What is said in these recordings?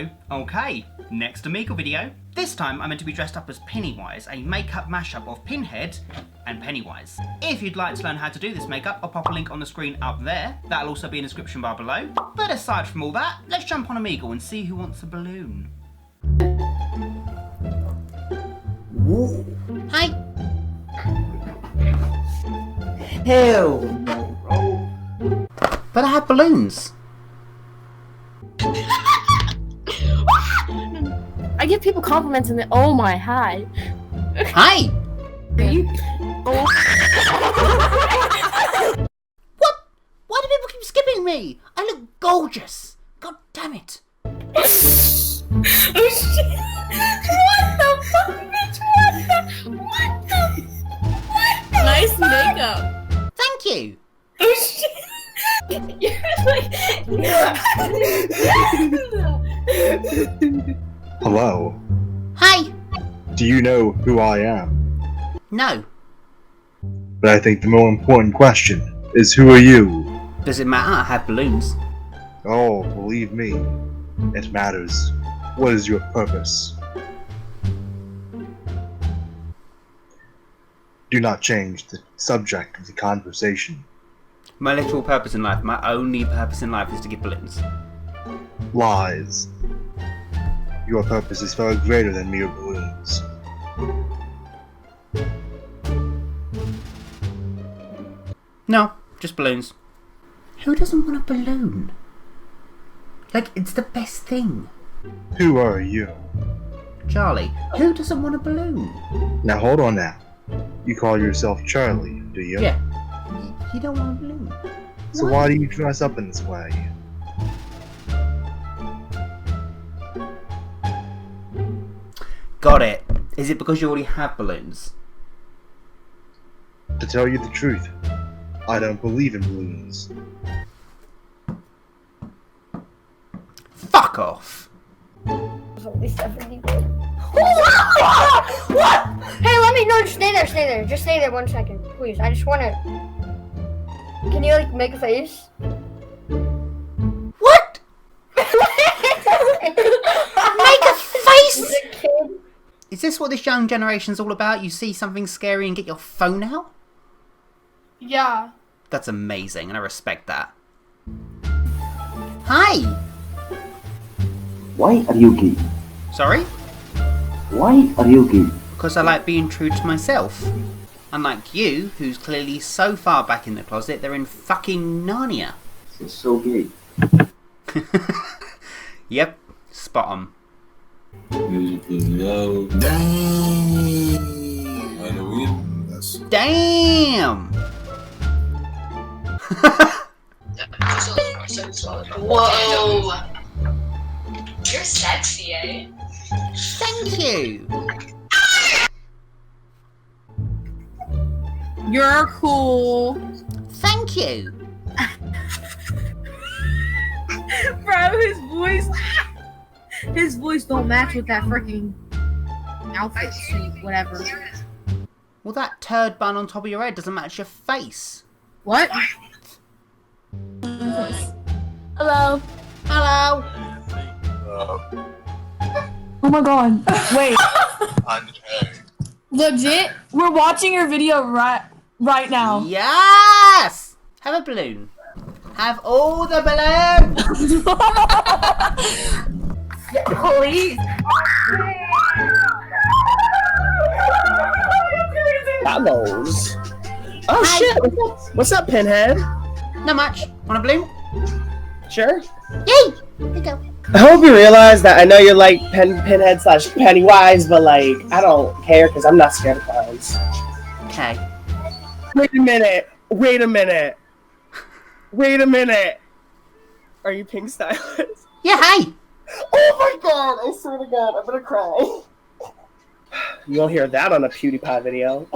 know. Okay, next Omegle video. This time I'm meant to be dressed up as Pennywise, a makeup mashup of Pinhead and Pennywise. If you'd like to learn how to do this makeup, I'll pop a link on the screen up there. That'll also be in the description bar below. But aside from all that, let's jump on Omegle and see who wants a balloon. Whoa. Hi. Hell no, bro. But I have balloons. I give people compliments and then, oh my, hi. Hi. Oh. What? Why do people keep skipping me? I look gorgeous. God damn it. Oh shit. What the fuck, bitch? What the? Nice makeup. Thank you. Oh shit. Hello. Hi. Do you know who I am? No. But I think the more important question is who are you? Does it matter? I have balloons. Oh, believe me, it matters. What is your purpose? Do not change the subject of the conversation. My literal purpose in life, my only purpose in life is to give balloons. Lies. Your purpose is far greater than mere balloons. No, just balloons. Who doesn't want a balloon? Like, it's the best thing. Who are you? Charlie, who doesn't want a balloon? Now hold on now. You call yourself Charlie, do you? Yeah. You don't want a balloon. So why do you dress up in this way? Got it. Is it because you already have balloons? To tell you the truth, I don't believe in balloons. Fuck off. What? Hey, let me, no, just stay there. Just stay there 1 second, please. I just wanna, can you, like, make a face? What? Make a face? Is this what this young generation's all about? You see something scary and get your phone out? Yeah. That's amazing, and I respect that. Hi! Why are you gay? Sorry? Why are you gay? Because I like being true to myself. Unlike you, who's clearly so far back in the closet, they're in fucking Narnia. It's so gay. Yep, spot on. Music is low. Damn. Halloween. Damn! Whoa! You're sexy, eh? Thank you! You're cool. Thank you! Bro, his voice don't match with that freaking outfit suit, whatever. Well, that turd bun on top of your head doesn't match your face. What? Hello. Hello! Oh my god. Wait. Legit? We're watching your video right now. Yes! Have a balloon. Have all the balloons! Please. Hellos. Oh shit! What's up, Pinhead? Not much. Want a balloon? Sure. Yay! Here you go. I hope you realize that I know you're like Pinhead / Pennywise, but like I don't care because I'm not scared of clowns. Okay. Wait a minute. Are you Pinkstylist? Yeah, hey! Oh my god! I swear to God, I'm gonna cry. You won't hear that on a PewDiePie video.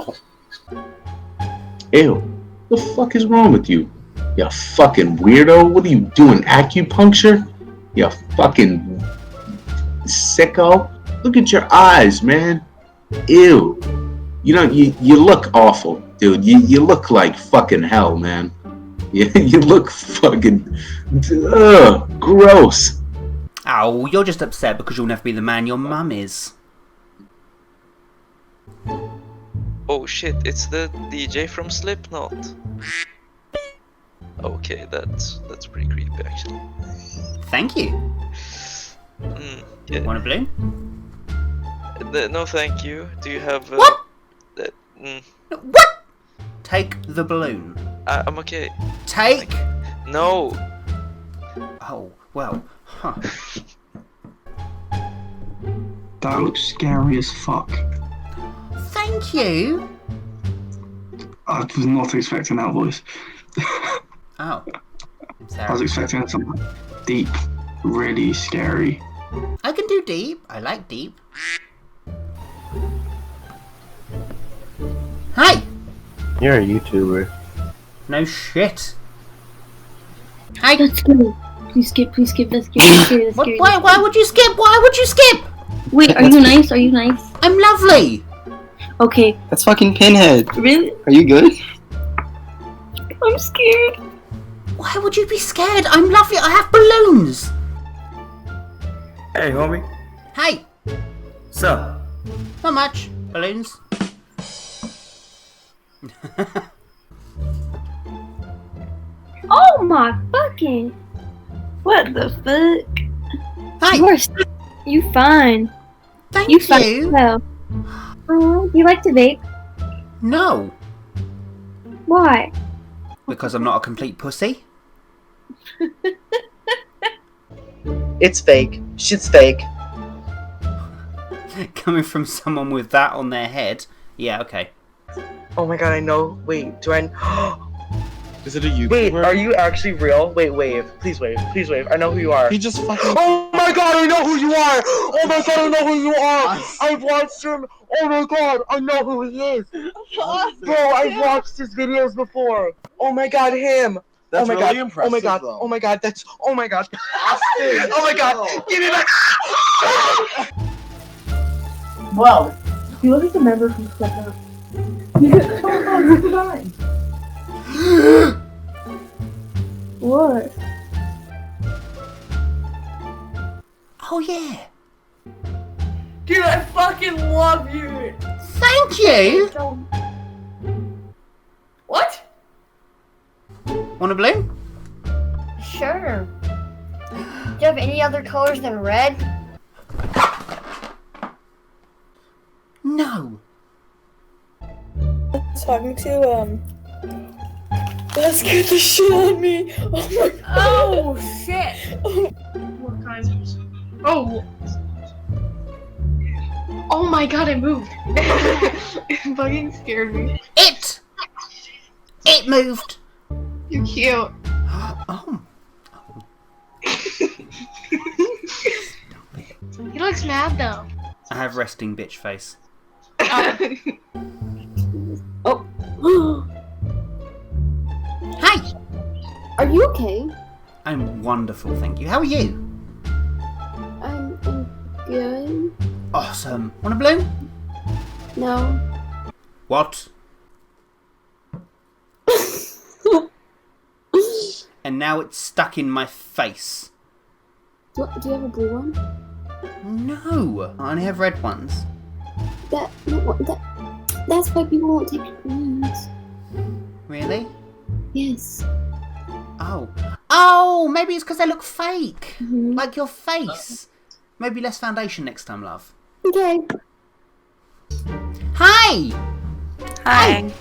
Ew. The fuck is wrong with you? You fucking weirdo. What are you doing? Acupuncture? You fucking sicko. Look at your eyes, man. Ew. You know, you look awful, dude. You look like fucking hell, man. You look fucking gross. Oh, you're just upset because you'll never be the man your mum is. Oh shit, it's the DJ from Slipknot. Okay, that's pretty creepy actually. Thank you. Yeah. Want a balloon? No, thank you. Do you have What? What? Take the balloon. I'm okay. Take. No. Oh well. Huh. That looks scary as fuck. Thank you. I was not expecting that voice. Oh. I was expecting something deep, really scary. I can do deep. I like deep. Hi. You're a YouTuber. No shit. Hi. That's scary. Please skip, please skip. That's scary. That's scary. That's scary. Why would you skip? Why would you skip? Wait, are you nice? Are you nice? I'm lovely. Okay. That's fucking Pinhead. Really? Are you good? I'm scared. Why would you be scared? I'm lovely. I have balloons. Hey, homie. Hey. So? Not much. Balloons. Oh my fucking. What the fuck? Hi. You fine. Thank you. you. Fine. Well. You like to vape? No. Why? Because I'm not a complete pussy. It's fake. Shit's fake. Coming from someone with that on their head. Yeah, okay. Oh my god, I know. Wait, do I... Is it a YouTuber? Wait, are you actually real? Wait, wave. Please wave. Please wave. I know who you are. He just fucking... Oh my god, I know who you are! Oh my god, I know who you are! I've watched him! Oh my god, I know who he is! Bro, I've watched his videos before! Oh my god, him! That's oh my really god. impressive, Oh my god, though. oh my god, that's... Oh my god! Oh my god! Give me back! Whoa. You look like the member from Slipknot. You look so fine. What? Oh yeah. Dude, I fucking love you. Thank you. What? Want a balloon? Sure. Do you have any other colors than red? No. Talking to that scared the shit out of me. Oh my god. Oh shit. What kind? Oh. Oh my god, it moved. It fucking scared me. It moved. You're cute. Oh. He looks mad though. I have resting bitch face. Oh. Hi. Are you okay? I'm wonderful, thank you. How are you? I'm good. Awesome. Want a balloon? No. What? And now it's stuck in my face. Do you have a blue one? No, I only have red ones. That's why people won't take your balloons. Really? Yes. Oh, maybe it's because they look fake. Mm-hmm. Like your face. Maybe less foundation next time, love. Okay. Hi! Hi.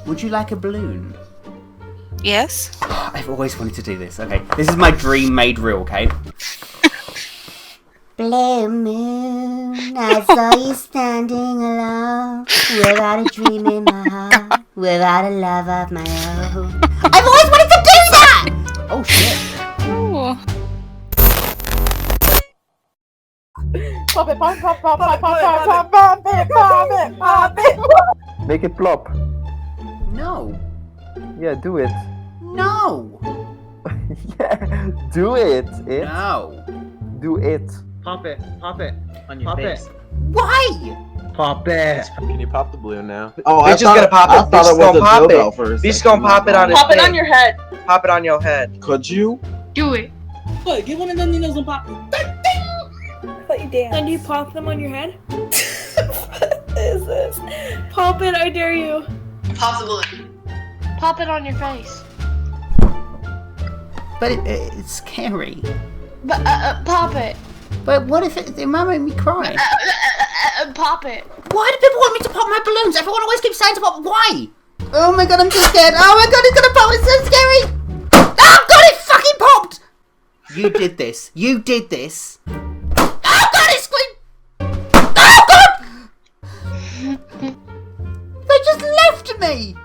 Would you like a balloon? Yes. I've always wanted to do this. Okay, this is my dream made real, okay? Blue moon, I saw you standing alone, without a dream in my heart, without a love of my own. I've always wanted to do that! Oh shit. Oh. Pop it, pop it, pop it, pop it, pop it, pop it, pop it. Make it plop. No. Yeah, do it. No. Yeah, do it. No. Do it. Pop it on your face. Why? Pop it. Can you pop the balloon now? Oh, I they're just gonna pop it. I thought it was a dildo for a They're just second. gonna pop it on his Pop it thing. on your head. Pop it on your head. Could you? Do it. What? Get one of them needles and pop it. I thought you danced. And you pop them on your head? What is this? Pop it, I dare you. Pop the balloon. Pop it on your face. But it's scary. But pop it. But what if it might make me cry? Pop it. Why do people want me to pop my balloons? Everyone always keeps saying to pop. Why? Oh my god, I'm too scared. Oh my god, it's gonna pop. It's so scary. Oh god, it fucking popped. You did this. You did this. Oh god, it screamed. Oh god! They just left me.